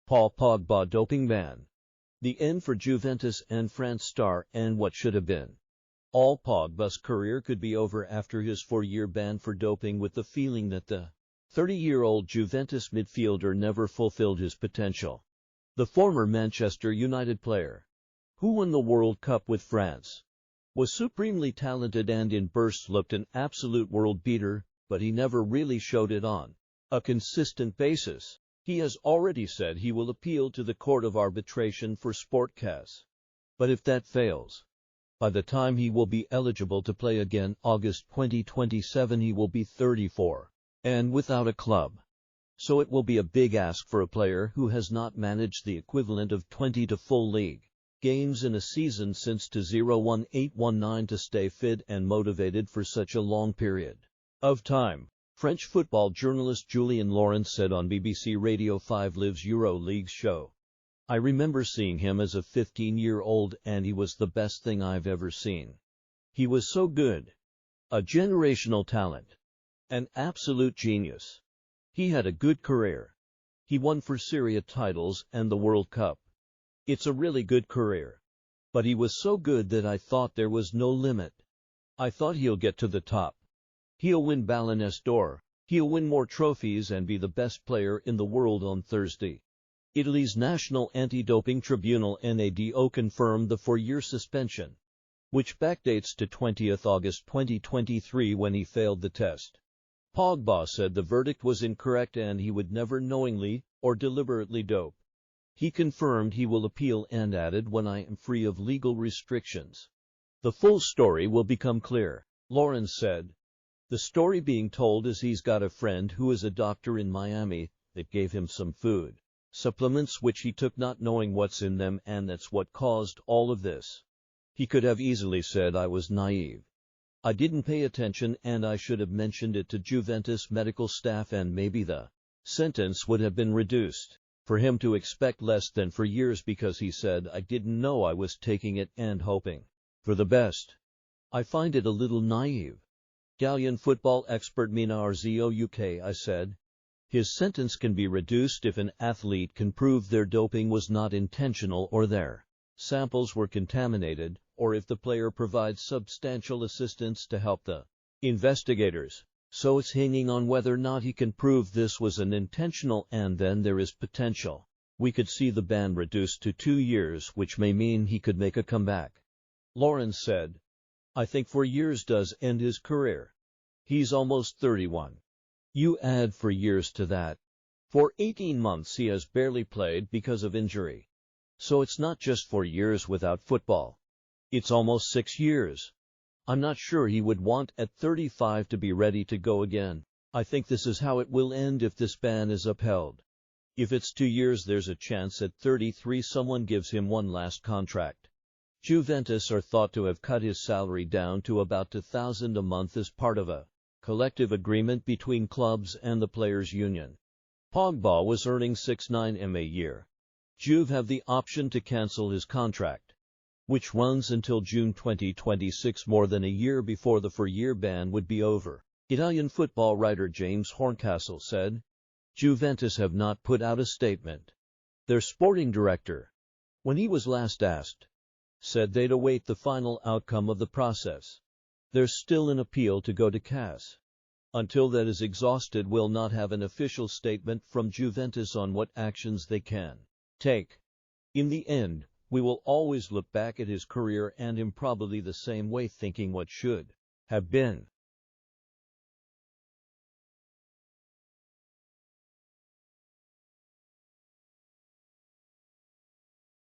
Paul Pogba doping ban. The end for Juventus and France star and what should have been. All Pogba's career could be over after his 4-year ban for doping, with the feeling that the 30-year-old Juventus midfielder never fulfilled his potential. The former Manchester United player, who won the World Cup with France, was supremely talented and in bursts looked an absolute world beater, but he never really showed it on a consistent basis. He has already said he will appeal to the Court of Arbitration for Sportcas. But if that fails, by the time he will be eligible to play again, August 2027, he will be 34 and without a club. So it will be a big ask for a player who has not managed the equivalent of 20 to full league games in a season since 2018-19 to stay fit and motivated for such a long period of time. French football journalist Julien Laurens said on BBC Radio 5 Live's EuroLeague show, "I remember seeing him as a 15-year-old and he was the best thing I've ever seen. He was so good. A generational talent. An absolute genius. He had a good career. He won for Serie A titles and the World Cup. It's a really good career. But he was so good that I thought there was no limit. I thought he'll get to the top. He'll win Ballon d'Or. He'll win more trophies and be the best player in the world." On Thursday, Italy's National Anti-Doping Tribunal NADO confirmed the 4-year suspension, which backdates to 20th August 2023 when he failed the test. Pogba said the verdict was incorrect and he would never knowingly or deliberately dope. He confirmed he will appeal and added, "When I am free of legal restrictions, the full story will become clear," Laurens said. The story being told is he's got a friend who is a doctor in Miami that gave him some food supplements which he took not knowing what's in them, and that's what caused all of this. He could have easily said, "I was naive. I didn't pay attention and I should have mentioned it to Juventus medical staff," and maybe the sentence would have been reduced. For him to expect less than 4 years because he said, "I didn't know I was taking it and hoping for the best," I find it a little naive. Italian football expert Mina Arzio UK said, "His sentence can be reduced if an athlete can prove their doping was not intentional or their samples were contaminated, or if the player provides substantial assistance to help the investigators. So it's hanging on whether or not he can prove this was an intentional, and then there is potential. We could see the ban reduced to 2 years, which may mean he could make a comeback." Laurens said, "I think 4 years does end his career. He's almost 31. You add 4 years to that. For 18 months he has barely played because of injury. So it's not just 4 years without football. It's almost 6 years. I'm not sure he would want at 35 to be ready to go again. I think this is how it will end if this ban is upheld. If it's 2 years, there's a chance at 33 someone gives him one last contract." Juventus are thought to have cut his salary down to about $2,000 a month as part of a collective agreement between clubs and the players' union. Pogba was earning $6.9 million a year. Juve have the option to cancel his contract, which runs until June 2026, more than a year before the 4-year ban would be over. Italian football writer James Horncastle said, "Juventus have not put out a statement." Their sporting director, when he was last asked, said they'd await the final outcome of the process. There's still an appeal to go to CAS. Until that is exhausted, we'll not have an official statement from Juventus on what actions they can take. In the end, we will always look back at his career and him probably the same way, thinking what should have been.